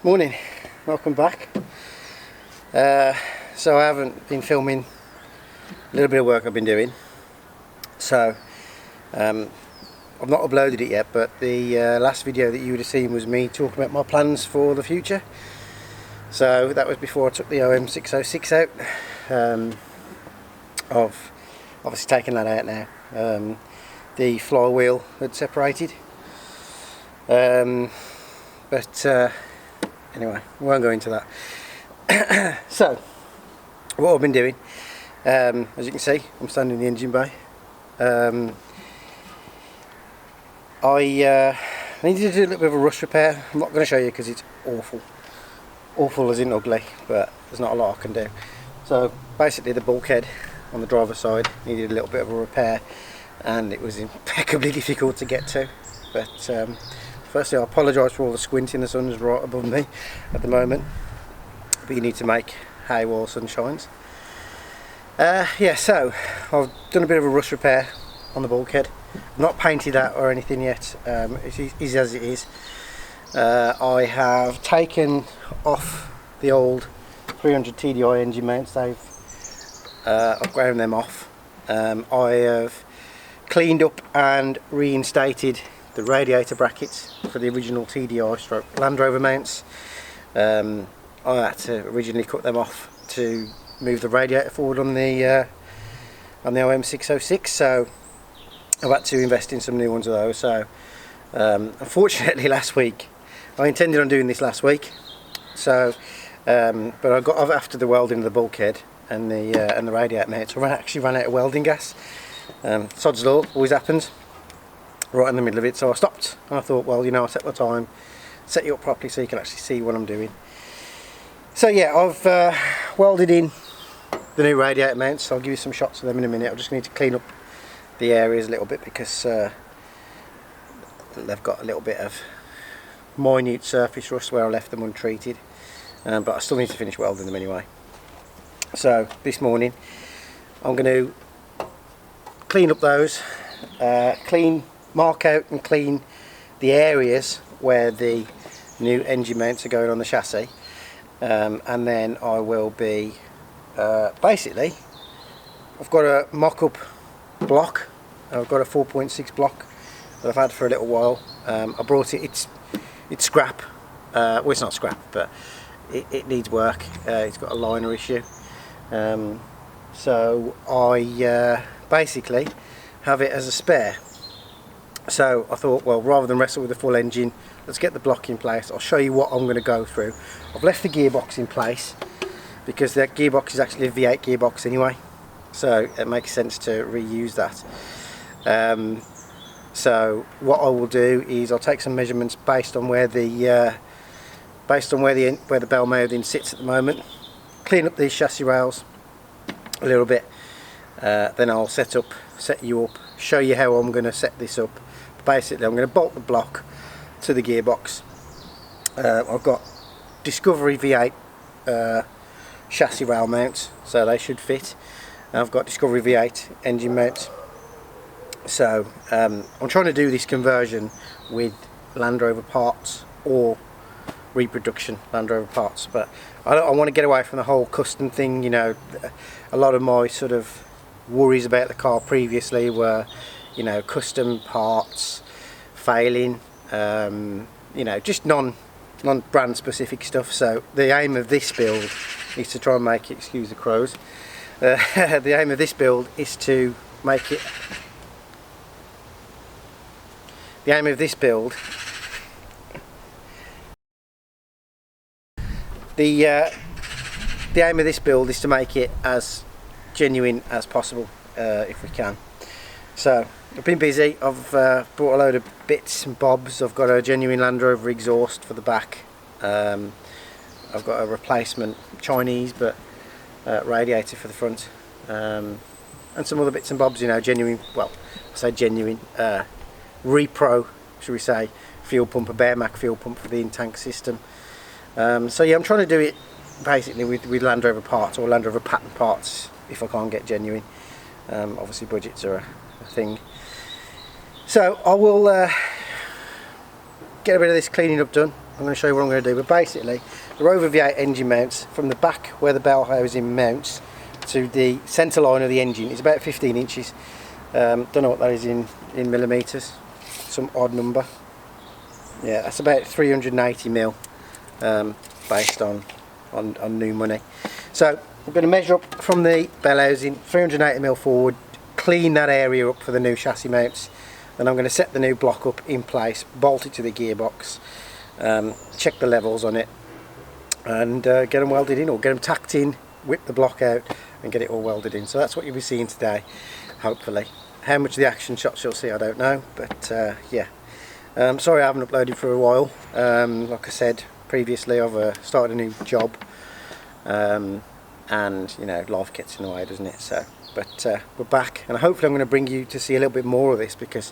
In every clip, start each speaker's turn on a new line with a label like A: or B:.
A: Morning, welcome back. So I haven't been filming a little bit of work I've been doing, so I've not uploaded it yet, but the last video that you would have seen was me talking about my plans for the future. So that was before I took the OM606 out. I've obviously taken that out now. The flywheel had separated, but anyway, we won't go into that. So what I've been doing, as you can see, I'm standing in the engine bay. I needed to do a little bit of a rust repair. I'm not going to show you because it's awful as in ugly, but there's not a lot I can do. So basically the bulkhead on the driver's side needed a little bit of a repair, and it was impeccably difficult to get to. But firstly, I apologise for all the squinting. The sun's right above me at the moment, but you need to make hay while the sun shines. Yeah, so I've done a bit of a rust repair on the bulkhead. I've not painted that or anything yet. It is as it is. I have taken off the old 300 TDI engine mounts. I've ground them off. I have cleaned up and reinstated the radiator brackets for the original TDI stroke Land Rover mounts. I had to originally cut them off to move the radiator forward on the OM606, so I've had to invest in some new ones of those. So unfortunately last week, I intended on doing this last week, so but I got after the welding of the bulkhead and the radiator mounts. I actually ran out of welding gas. Sod's law, always happens right in the middle of it, so I stopped and I thought, well, you know, I'll set my time, set you up properly so you can actually see what I'm doing. So yeah, I've welded in the new radiator mounts. I'll give you some shots of them in a minute. I just need to clean up the areas a little bit because they've got a little bit of minute surface rust where I left them untreated, but I still need to finish welding them anyway. So this morning I'm going to clean up those, mark out and clean the areas where the new engine mounts are going on the chassis, and then I will be basically, I've got a mock-up block. I've got a 4.6 block that I've had for a little while. I brought it, it's scrap, well, it's not scrap, but it needs work. It's got a liner issue, so I basically have it as a spare. So I thought, well, rather than wrestle with the full engine, let's get the block in place. I'll show you what I'm going to go through. I've left the gearbox in place because that gearbox is actually a V8 gearbox anyway, so it makes sense to reuse that. So what I will do is I'll take some measurements based on where the bell mouthing sits at the moment, clean up these chassis rails a little bit, then I'll set you up, show you how I'm going to set this up. Basically, I'm going to bolt the block to the gearbox. I've got Discovery V8 chassis rail mounts, so they should fit. I've got Discovery V8 engine mounts. So I'm trying to do this conversion with Land Rover parts or reproduction Land Rover parts, but I want to get away from the whole custom thing. You know, a lot of my sort of worries about the car previously were, you know, custom parts failing, you know, just non-brand specific stuff. So the aim of this build is to try and make it, excuse the crows, the aim of this build is to make it, the aim of this build, the aim of this build is to make it as genuine as possible, if we can. So I've been busy. I've brought a load of bits and bobs. I've got a genuine Land Rover exhaust for the back. I've got a replacement Chinese but radiator for the front, and some other bits and bobs. You know, genuine. Well, I say genuine. Repro, should we say? Fuel pump, a Bearmac fuel pump for the in-tank system. So yeah, I'm trying to do it basically with Land Rover parts or Land Rover pattern parts if I can't get genuine. Obviously budgets are a thing. So I will get a bit of this cleaning up done, I'm going to show you what I'm going to do. But basically, the Rover V8 engine mounts from the back where the bell housing mounts to the centre line of the engine is about 15 inches. Don't know what that is in millimetres, some odd number. Yeah, that's about 380 mil, based on new money. So I'm going to measure up from the bell housing 380 mil forward, clean that area up for the new chassis mounts. Then I'm going to set the new block up in place, bolt it to the gearbox, check the levels on it, and get them welded in, or get them tacked in, whip the block out and get it all welded in. So that's what you'll be seeing today, hopefully. How much of the action shots you'll see I don't know, but yeah. Sorry I haven't uploaded for a while. Like I said previously, I've started a new job, and you know, life gets in the way, doesn't it? So, but we're back, and hopefully I'm going to bring you to see a little bit more of this, because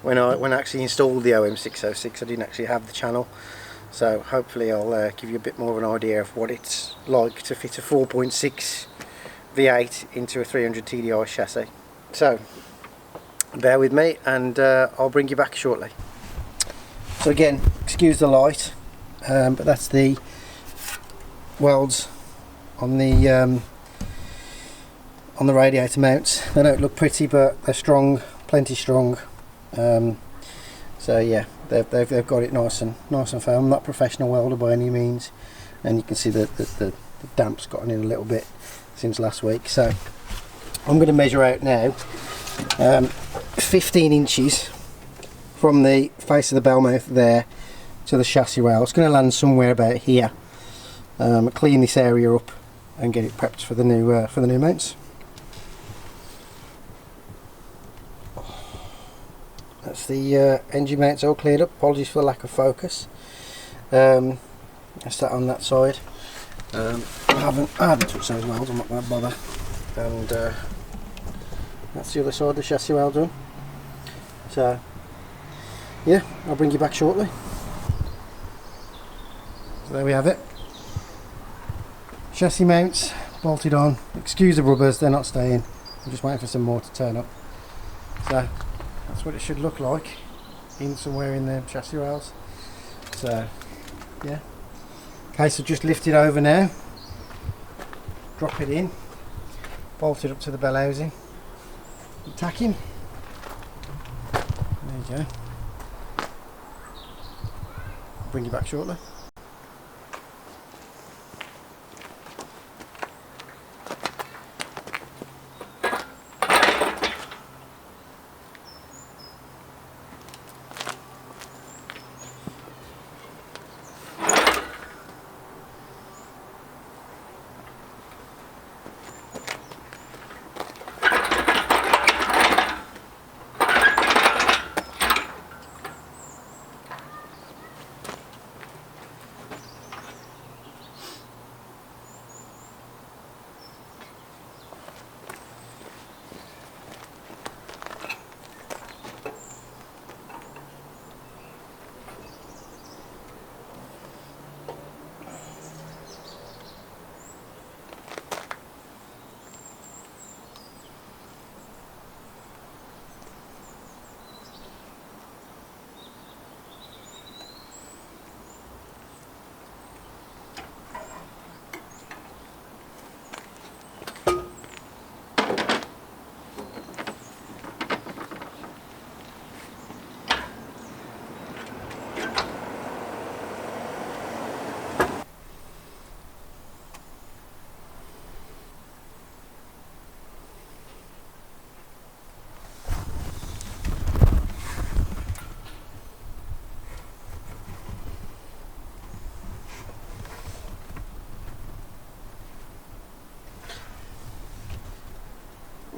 A: when I actually installed the OM606 I didn't actually have the channel. So hopefully I'll give you a bit more of an idea of what it's like to fit a 4.6 V8 into a 300 TDI chassis. So bear with me, and I'll bring you back shortly. So again, excuse the light, but that's the welds on the radiator mounts. They don't look pretty, but they're strong, plenty strong. So yeah, they've got it nice and firm. I'm not a professional welder by any means, and you can see that the damp's gotten in a little bit since last week. So I'm going to measure out now 15 inches from the face of the bell mouth there to the chassis rail. It's going to land somewhere about here. Clean this area up and get it prepped for the new mounts. That's the engine mounts all cleared up. Apologies for the lack of focus. That's that on that side. I haven't touched those welds, I'm not going to bother. And that's the other side, the chassis rail done. So yeah, I'll bring you back shortly. So there we have it. Chassis mounts bolted on. Excuse the rubbers, they're not staying. I'm just waiting for some more to turn up. So that's what it should look like, in somewhere in the chassis rails. So yeah, okay, so just lift it over now, drop it in, bolt it up to the bell housing, tack him. There you go. Bring you back shortly.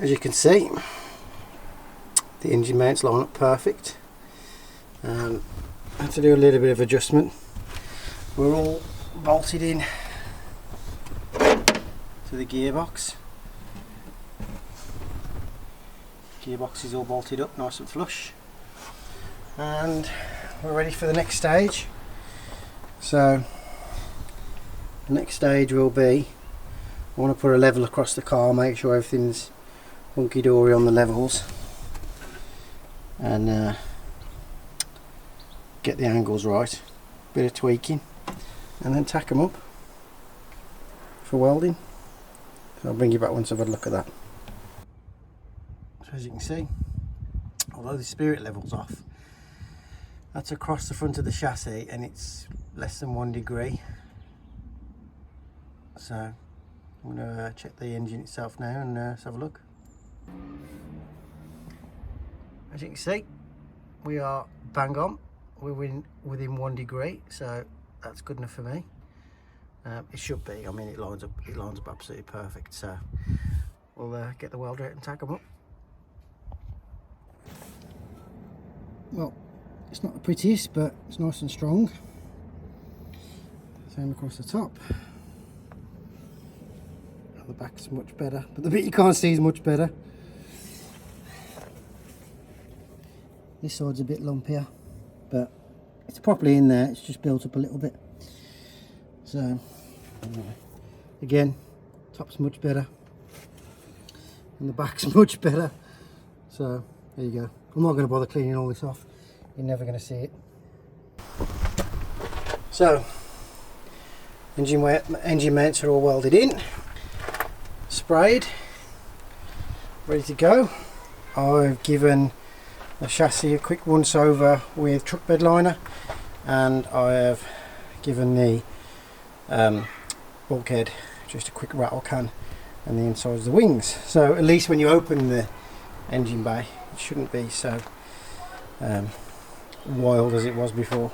A: As you can see, the engine mounts line up perfect. I had to do a little bit of adjustment. We're all bolted in to the gearbox. Gearbox is all bolted up nice and flush, and we're ready for the next stage. So the next stage will be, I want to put a level across the car, make sure everything's hunky-dory on the levels, and get the angles right, bit of tweaking, and then tack them up for welding. So I'll bring you back once I've had a look at that. So as you can see, although the spirit level's off, that's across the front of the chassis and it's less than 1 degree. So I'm going to check the engine itself now and let's have a look. As you can see, we are bang on. We're within 1 degree, so that's good enough for me. It should be. I mean, it lines up absolutely perfect. So we'll get the welder out and tack them up. Well, it's not the prettiest, but it's nice and strong. Same across the top. The back's much better, but the bit you can't see is much better. This side's a bit lumpier, but it's properly in there. It's just built up a little bit. So again, top's much better and the back's much better. So there you go. I'm not going to bother cleaning all this off. You're never going to see it. So engine mounts are all welded in, sprayed, ready to go. I've given the chassis a quick once over with truck bed liner, and I have given the bulkhead just a quick rattle can and the insides of the wings. So at least when you open the engine bay, it shouldn't be so wild as it was before.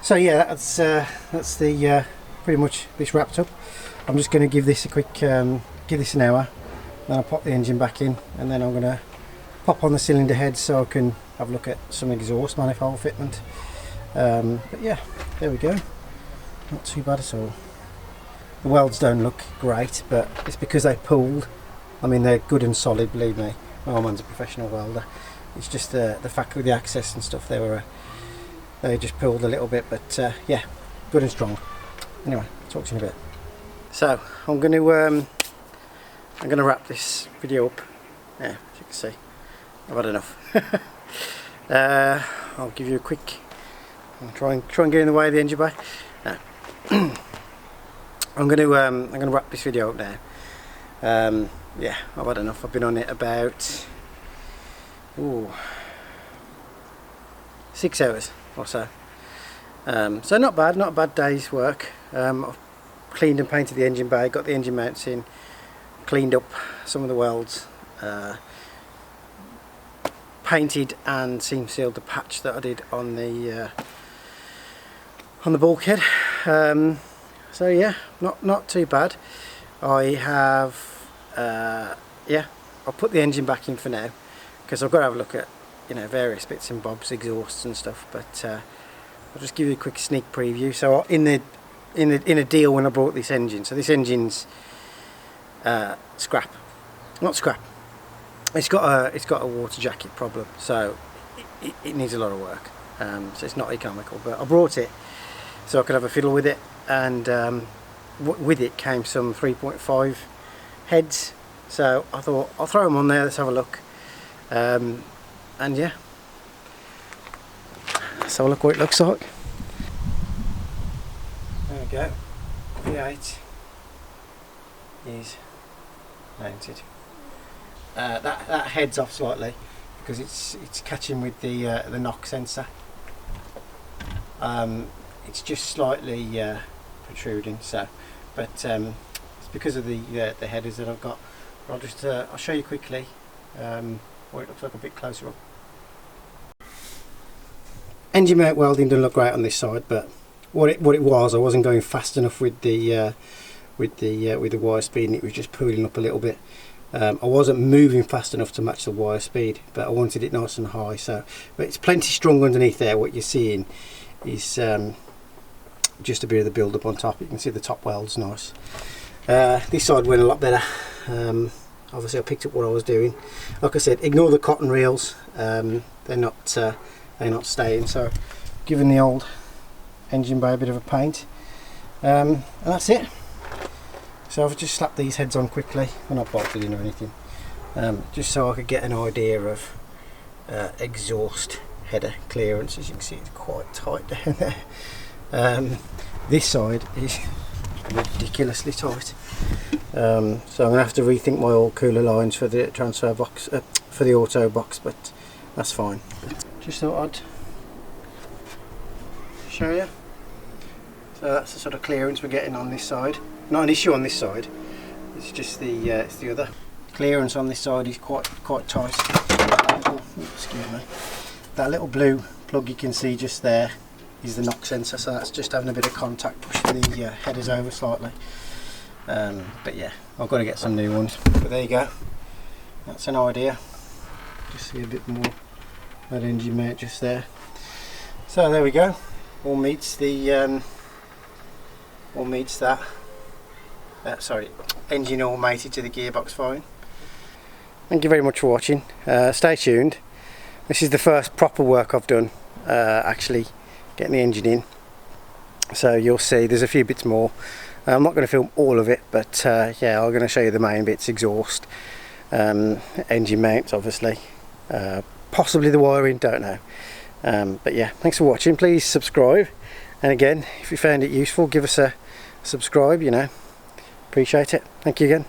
A: So yeah, that's the pretty much this wrapped up. I'm just going to give this a quick give this an hour, then I'll pop the engine back in, and then I'm going to pop on the cylinder head so I can have a look at some exhaust manifold fitment. But yeah, there we go. Not too bad at all. The welds don't look great, but it's because they pulled. I mean, they're good and solid, believe me. My old man's a professional welder. It's just the fact with the access and stuff, they just pulled a little bit, but yeah, good and strong. Anyway, talk to you in a bit. So I'm going to wrap this video up. Yeah, as you can see, I've had enough. I'll give you a quick. I'll try and get in the way of the engine bay. No. I'm going to wrap this video up now. Yeah, I've had enough. I've been on it about 6 hours or so. So not a bad day's work. I've cleaned and painted the engine bay, got the engine mounts in, cleaned up some of the welds, painted and seam sealed the patch that I did on the bulkhead. So yeah, not too bad. I have yeah, I'll put the engine back in for now because I've got to have a look at, you know, various bits and bobs, exhausts and stuff. But I'll just give you a quick sneak preview. So in a deal when I bought this engine, so this engine's scrap, not scrap. It's got a water jacket problem, so it needs a lot of work. So it's not economical. But I brought it so I could have a fiddle with it, and with it came some 3.5 heads. So I thought I'll throw them on there. Let's have a look. And yeah, let's have a look what it looks like. There we go. V8 is mounted. That heads off slightly because it's catching with the knock sensor. It's just slightly protruding. So, but it's because of the headers that I've got. I'll show you quickly what it looks like a bit closer up. Engine mount welding doesn't look great on this side, but what it was, I wasn't going fast enough with the wire speed, and it was just pulling up a little bit. I wasn't moving fast enough to match the wire speed, but I wanted it nice and high. So, but it's plenty strong underneath there. What you're seeing is just a bit of the build up on top. You can see the top weld's nice. This side went a lot better. Obviously I picked up what I was doing. Like I said, ignore the cotton reels. They're not staying. So giving the old engine bay a bit of a paint, and that's it. So I've just slapped these heads on quickly. They're not bolted in or anything, just so I could get an idea of exhaust header clearance. As you can see, it's quite tight down there. This side is ridiculously tight, so I'm gonna have to rethink my oil cooler lines for the transfer box, for the auto box, but that's fine. Just thought I'd show you. So that's the sort of clearance we're getting on this side. Not an issue on this side, it's just it's the other. Clearance on this side is quite tight. Oh, excuse me. That little blue plug you can see just there is the knock sensor, so that's just having a bit of contact pushing the headers over slightly. But yeah, I've got to get some new ones. But there you go. That's an idea. Just see a bit more that engine mount just there. So there we go. All meets the sorry, engine all mated to the gearbox fine. Thank you very much for watching. Stay tuned. This is the first proper work I've done, actually getting the engine in. So you'll see there's a few bits more. I'm not going to film all of it, but yeah, I'm going to show you the main bits: exhaust, engine mounts, obviously, possibly the wiring, don't know. But yeah, thanks for watching. Please subscribe, and again, if you found it useful, give us a subscribe, you know. Appreciate it. Thank you again.